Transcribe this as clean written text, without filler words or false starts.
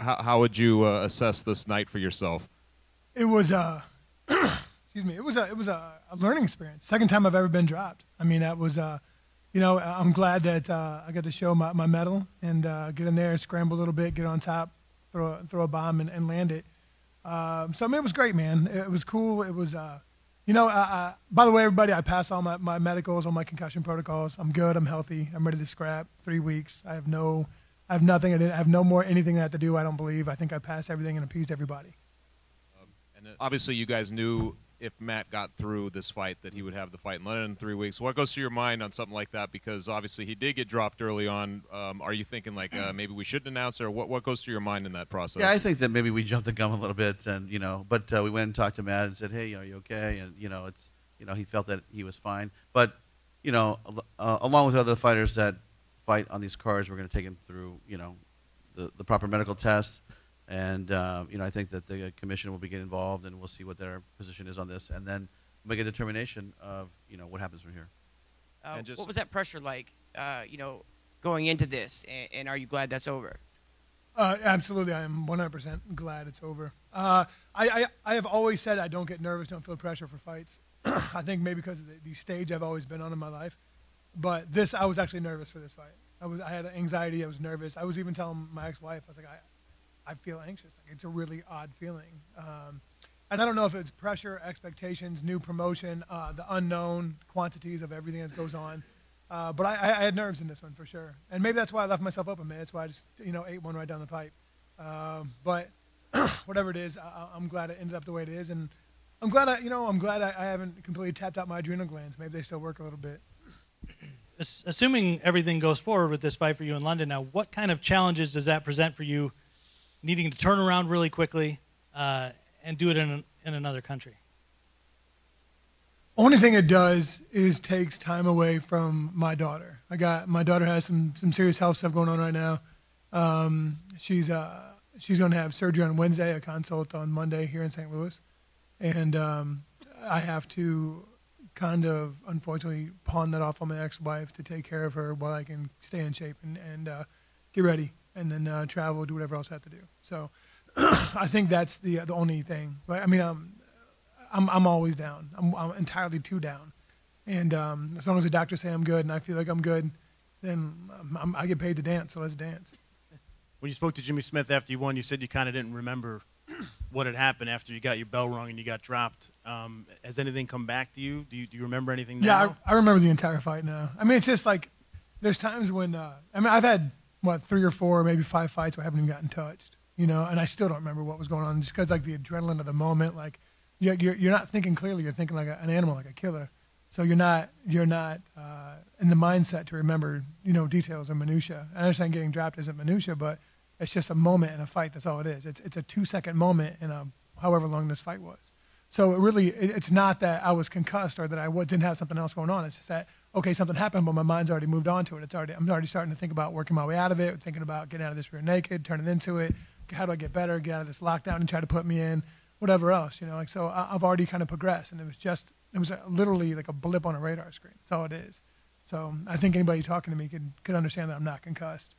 How would you assess this night for yourself? It was excuse me. It was a learning experience. Second time I've ever been dropped. I mean, that was I'm glad that I got to show my medal and get in there, scramble a little bit, get on top, throw a bomb and land it. So I mean, it was great, man. It was cool. It was by the way, everybody, I passed all my medicals, all my concussion protocols. I'm good. I'm healthy. I'm ready to scrap. 3 weeks. I have nothing. I have no more anything I have to do. I don't believe. I think I passed everything and appeased everybody. And obviously, you guys knew if Matt got through this fight that he would have the fight in London in 3 weeks. What goes through your mind on something like that? Because obviously he did get dropped early on. Are you thinking like maybe we shouldn't announce, or what goes through your mind in that process? Yeah, I think that maybe we jumped the gun a little bit, and but we went and talked to Matt and said, hey, are you okay? And he felt that he was fine. But along with other fighters that fight on these cards, we're going to take him through the proper medical tests. And I think that the commission will be getting involved, and we'll see what their position is on this, and then make a determination of what happens from here. What was that pressure like? Going into this, and are you glad that's over? Absolutely, I am 100% glad it's over. I have always said I don't get nervous, don't feel pressure for fights. I think maybe because of the stage I've always been on in my life, but I was actually nervous for this fight. I had anxiety. I was nervous. I was even telling my ex-wife, I was like, I feel anxious. Like, it's a really odd feeling. And I don't know if it's pressure, expectations, new promotion, the unknown quantities of everything that goes on. But I had nerves in this one for sure. And maybe that's why I left myself open, man. That's why I just, ate one right down the pipe. But whatever it is, I'm glad it ended up the way it is. And I'm glad I haven't completely tapped out my adrenal glands. Maybe they still work a little bit. Assuming everything goes forward with this fight for you in London now, what kind of challenges does that present for you, needing to turn around really quickly and do it in another country? Only thing it does is takes time away from my daughter. My daughter has some serious health stuff going on right now. She's going to have surgery on Wednesday, a consult on Monday here in St. Louis, and I have to kind of unfortunately pawn that off on my ex-wife to take care of her while I can stay in shape and get ready, and then travel, do whatever else I have to do. So I think that's the only thing. But I mean, I'm always down. I'm entirely too down. And as long as the doctors say I'm good and I feel like I'm good, then I get paid to dance. So let's dance. When you spoke to Jimmy Smith after you won, you said you kind of didn't remember what had happened after you got your bell rung and you got dropped. Has anything come back to you? Do you remember anything now? Yeah, I remember the entire fight now. I mean, it's just like there's times when I've had 3 or 4, maybe 5 fights where I haven't even gotten touched, and I still don't remember what was going on just because like the adrenaline of the moment, like you're not thinking clearly, you're thinking like an animal, like a killer, so you're not in the mindset to remember details or minutia. I understand getting dropped isn't minutia, but it's just a moment in a fight. That's all it is. It's a 2-second moment in however long this fight was. So it's not that I was concussed or that I didn't have something else going on. It's just that, okay, something happened, but my mind's already moved on to it. I'm already starting to think about working my way out of it, thinking about getting out of this rear naked, turning into it. How do I get better, get out of this lockdown and try to put me in, whatever else, So I've already kind of progressed, and it was literally like a blip on a radar screen. That's all it is. So I think anybody talking to me could understand that I'm not concussed.